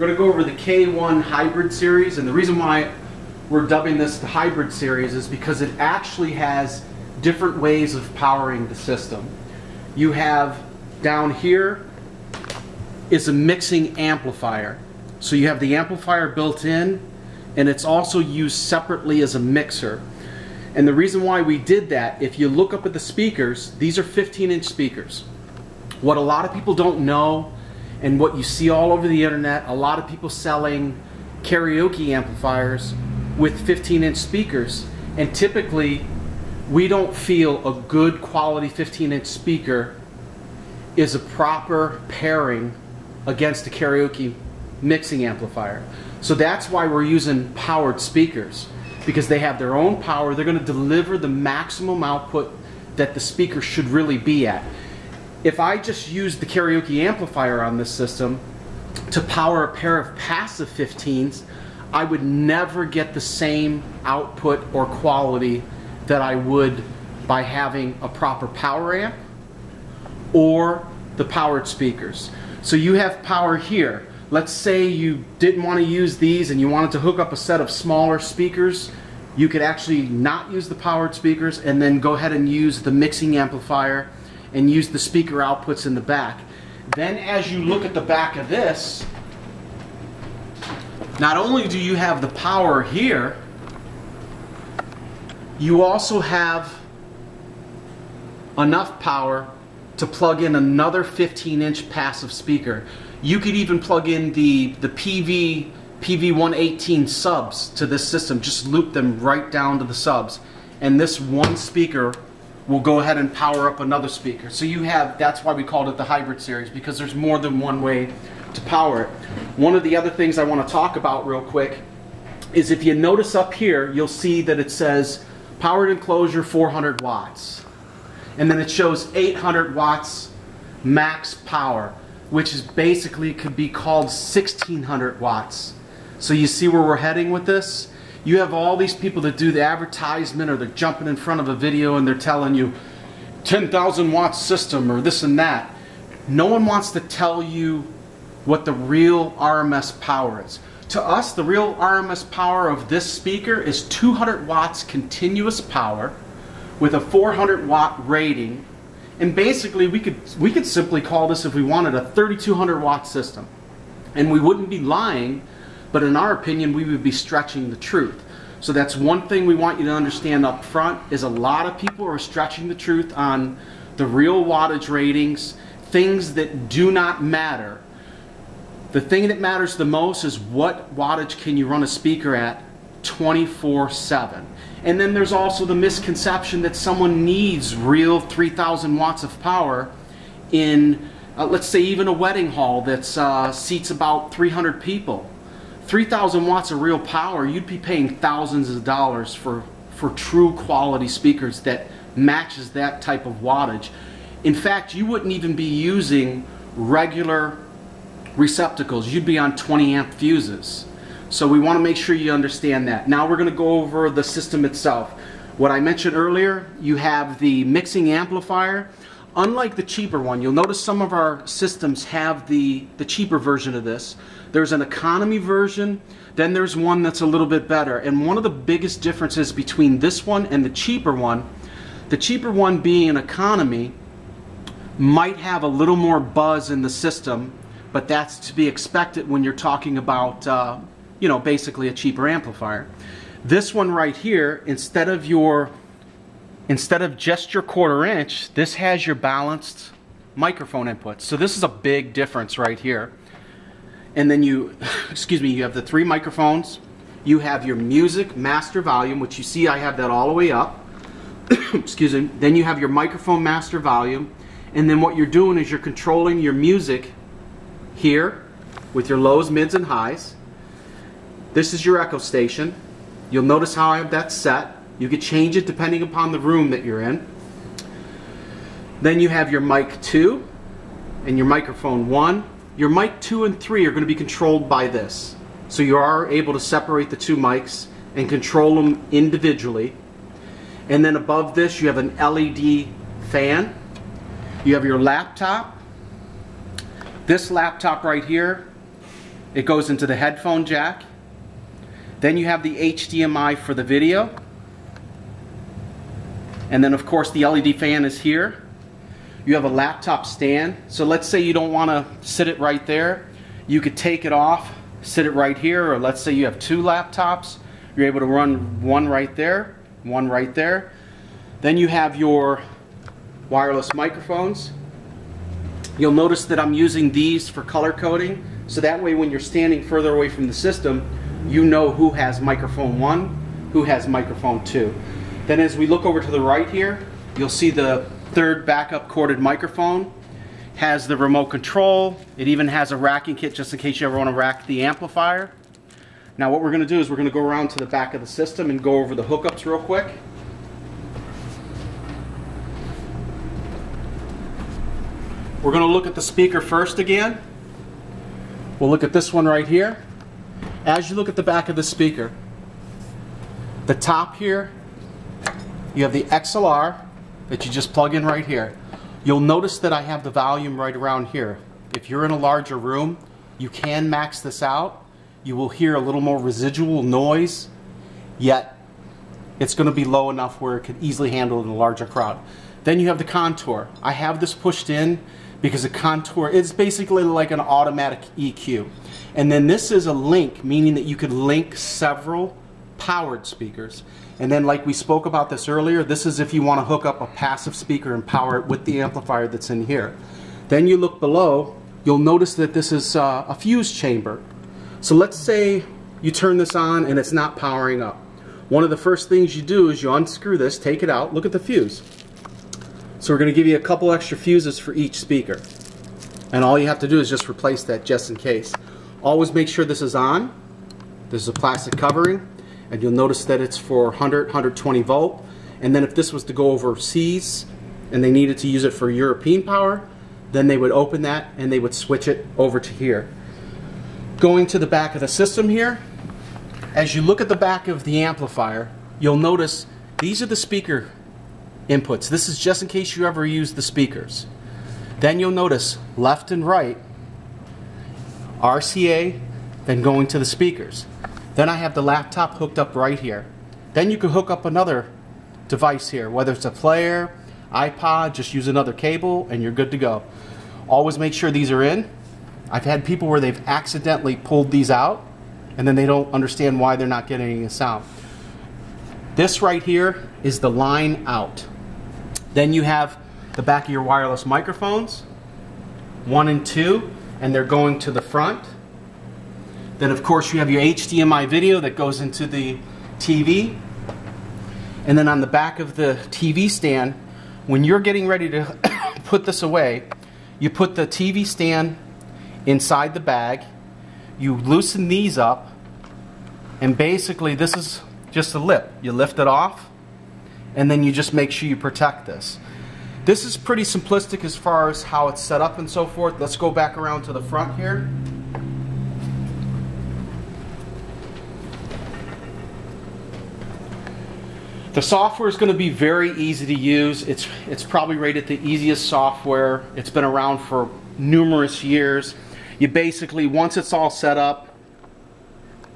going to go over the K1 hybrid series, and the reason why we're dubbing this the hybrid series is because it actually has different ways of powering the system. You have down here is a mixing amplifier. So you have the amplifier built in, and it's also used separately as a mixer. And the reason why we did that, if you look up at the speakers, these are 15-inch speakers. What a lot of people don't know, and what you see all over the internet, a lot of people selling karaoke amplifiers with 15-inch speakers, and typically we don't feel a good quality 15-inch speaker is a proper pairing against a karaoke mixing amplifier. So that's why we're using powered speakers, because they have their own power. They're going to deliver the maximum output that the speaker should really be at. If I just used the karaoke amplifier on this system to power a pair of passive 15s, I would never get the same output or quality that I would by having a proper power amp or the powered speakers. So you have power here. Let's say you didn't want to use these and you wanted to hook up a set of smaller speakers. You could actually not use the powered speakers and then go ahead and use the mixing amplifier and use the speaker outputs in the back. Then as you look at the back of this, not only do you have the power here, you also have enough power to plug in another 15-inch passive speaker. You could even plug in the Peavey PV115 subs to this system, just loop them right down to the subs, and this one speaker will go ahead and power up another speaker. So you have, that's why we called it the hybrid series, because there's more than one way to power it. One of the other things I want to talk about real quick is if you notice up here, you'll see that it says powered enclosure 400 watts. And then it shows 800 watts max power, which is basically could be called 1600 watts. So you see where we're heading with this? You have all these people that do the advertisement, or they're jumping in front of a video and they're telling you 10,000 watt system or this and that. No one wants to tell you what the real RMS power is. To us, the real RMS power of this speaker is 200 watts continuous power with a 400 watt rating. And basically we could simply call this, if we wanted, a 3200 watt system. And we wouldn't be lying, but in our opinion we would be stretching the truth. So that's one thing we want you to understand up front, is a lot of people are stretching the truth on the real wattage ratings, things that do not matter. The thing that matters the most is what wattage can you run a speaker at 24/7. And then there's also the misconception that someone needs real 3,000 watts of power in, let's say, even a wedding hall that seats about 300 people. 3,000 watts of real power, you'd be paying thousands of dollars for true quality speakers that matches that type of wattage. In fact, you wouldn't even be using regular receptacles. You'd be on 20 amp fuses. So we want to make sure you understand that. Now we're going to go over the system itself. What I mentioned earlier, you have the mixing amplifier. Unlike the cheaper one, you'll notice some of our systems have the cheaper version of this. There's an economy version, then there's one that's a little bit better. And one of the biggest differences between this one and the cheaper one being an economy, might have a little more buzz in the system, but that's to be expected when you're talking about you know, basically a cheaper amplifier. This one right here, instead of just your 1/4 inch, this has your balanced microphone input. So this is a big difference right here. And then you, excuse me, you have the 3 microphones. You have your music master volume, which you see I have that all the way up. Excuse me. Then you have your microphone master volume. And then what you're doing is you're controlling your music here with your lows, mids, and highs. This is your echo station. You'll notice how I have that set. You can change it depending upon the room that you're in. Then you have your mic 2 and your microphone 1. Your mic 2 and 3 are going to be controlled by this. So you are able to separate the 2 mics and control them individually. And then above this you have an LED fan. You have your laptop. This laptop right here it goes into the headphone jack. Then you have the HDMI for the video. And then of course the LED fan is here. You have a laptop stand. So let's say you don't want to sit it right there. You could take it off, sit it right here, or let's say you have two laptops. You're able to run one right there, one right there. Then you have your wireless microphones. You'll notice that I'm using these for color coding, so that way when you're standing further away from the system, you know who has microphone 1, who has microphone 2. Then as we look over to the right here, you'll see the third backup corded microphone. Has the remote control. It even has a racking kit just in case you ever want to rack the amplifier. Now what we're going to do is we're going to go around to the back of the system and go over the hookups real quick. We're going to look at the speaker first again. We'll look at this one right here. As you look at the back of the speaker, the top here, you have the XLR that you just plug in right here. You'll notice that I have the volume right around here. If you're in a larger room, you can max this out. You will hear a little more residual noise, yet it's going to be low enough where it could easily handle in a larger crowd. Then you have the contour. I have this pushed in because the contour is basically like an automatic EQ. And then this is a link, meaning that you could link several powered speakers. And then like we spoke about this earlier, this is if you want to hook up a passive speaker and power it with the amplifier that's in here. Then you look below, you'll notice that this is a fuse chamber. So let's say you turn this on and it's not powering up. One of the first things you do is you unscrew this, take it out, look at the fuse. So we're going to give you a couple extra fuses for each speaker. And all you have to do is just replace that just in case. Always make sure this is on. This is a plastic covering. And you'll notice that it's for 100, 120 volt. And then if this was to go overseas and they needed to use it for European power, then they would open that and they would switch it over to here. Going to the back of the system here, as you look at the back of the amplifier, you'll notice these are the speaker inputs. This is just in case you ever use the speakers. Then you'll notice left and right, RCA, then going to the speakers. Then I have the laptop hooked up right here. Then you can hook up another device here, whether it's a player, iPod, just use another cable and you're good to go. Always make sure these are in. I've had people where they've accidentally pulled these out and then they don't understand why they're not getting any sound. This right here is the line out. Then you have the back of your wireless microphones, 1 and 2, and they're going to the front. Then of course you have your HDMI video that goes into the TV. And then on the back of the TV stand, when you're getting ready to put this away, you put the TV stand inside the bag, you loosen these up, and basically this is just a lip. You lift it off, and then you just make sure you protect this. This is pretty simplistic as far as how it's set up and so forth. Let's go back around to the front here. The software is going to be very easy to use. It's probably rated the easiest software. It's been around for numerous years. You basically, once it's all set up,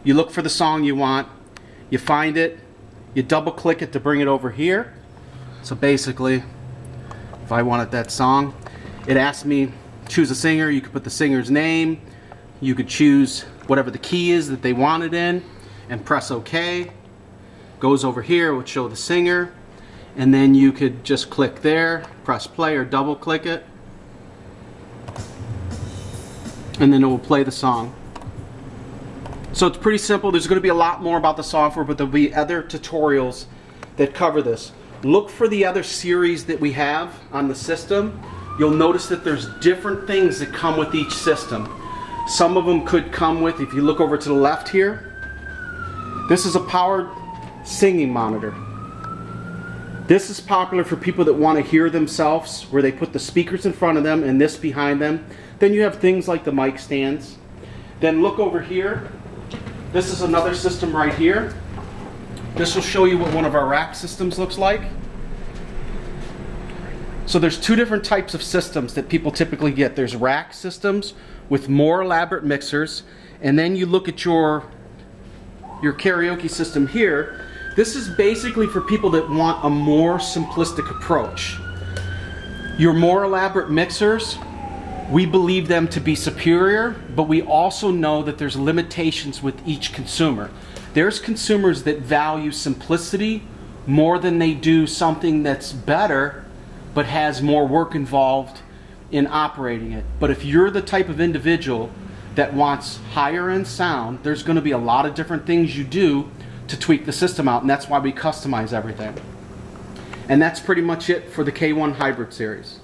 you look for the song you want, you find it, you double click it to bring it over here. So basically, if I wanted that song, it asks me choose a singer. You could put the singer's name, you could choose whatever the key is that they want it in, and press OK. Goes over here, it would show the singer, and then you could just click there, press play or double click it, and then it will play the song. So it's pretty simple. There's going to be a lot more about the software, but there'll be other tutorials that cover this. Look for the other series that we have on the system. You'll notice that there's different things that come with each system. Some of them could come with, if you look over to the left here, this is a powered singing monitor. This is popular for people that want to hear themselves, where they put the speakers in front of them and this behind them. Then you have things like the mic stands. Then look over here. This is another system right here. This will show you what one of our rack systems looks like. So there's two different types of systems that people typically get. There's rack systems with more elaborate mixers, and then you look at your karaoke system here, this is basically for people that want a more simplistic approach. Your more elaborate mixers, we believe them to be superior, but we also know that there's limitations with each consumer. There's consumers that value simplicity more than they do something that's better but has more work involved in operating it. But if you're the type of individual that wants higher end sound, there's going to be a lot of different things you do to tweak the system out, and that's why we customize everything. And that's pretty much it for the K1 Hybrid series.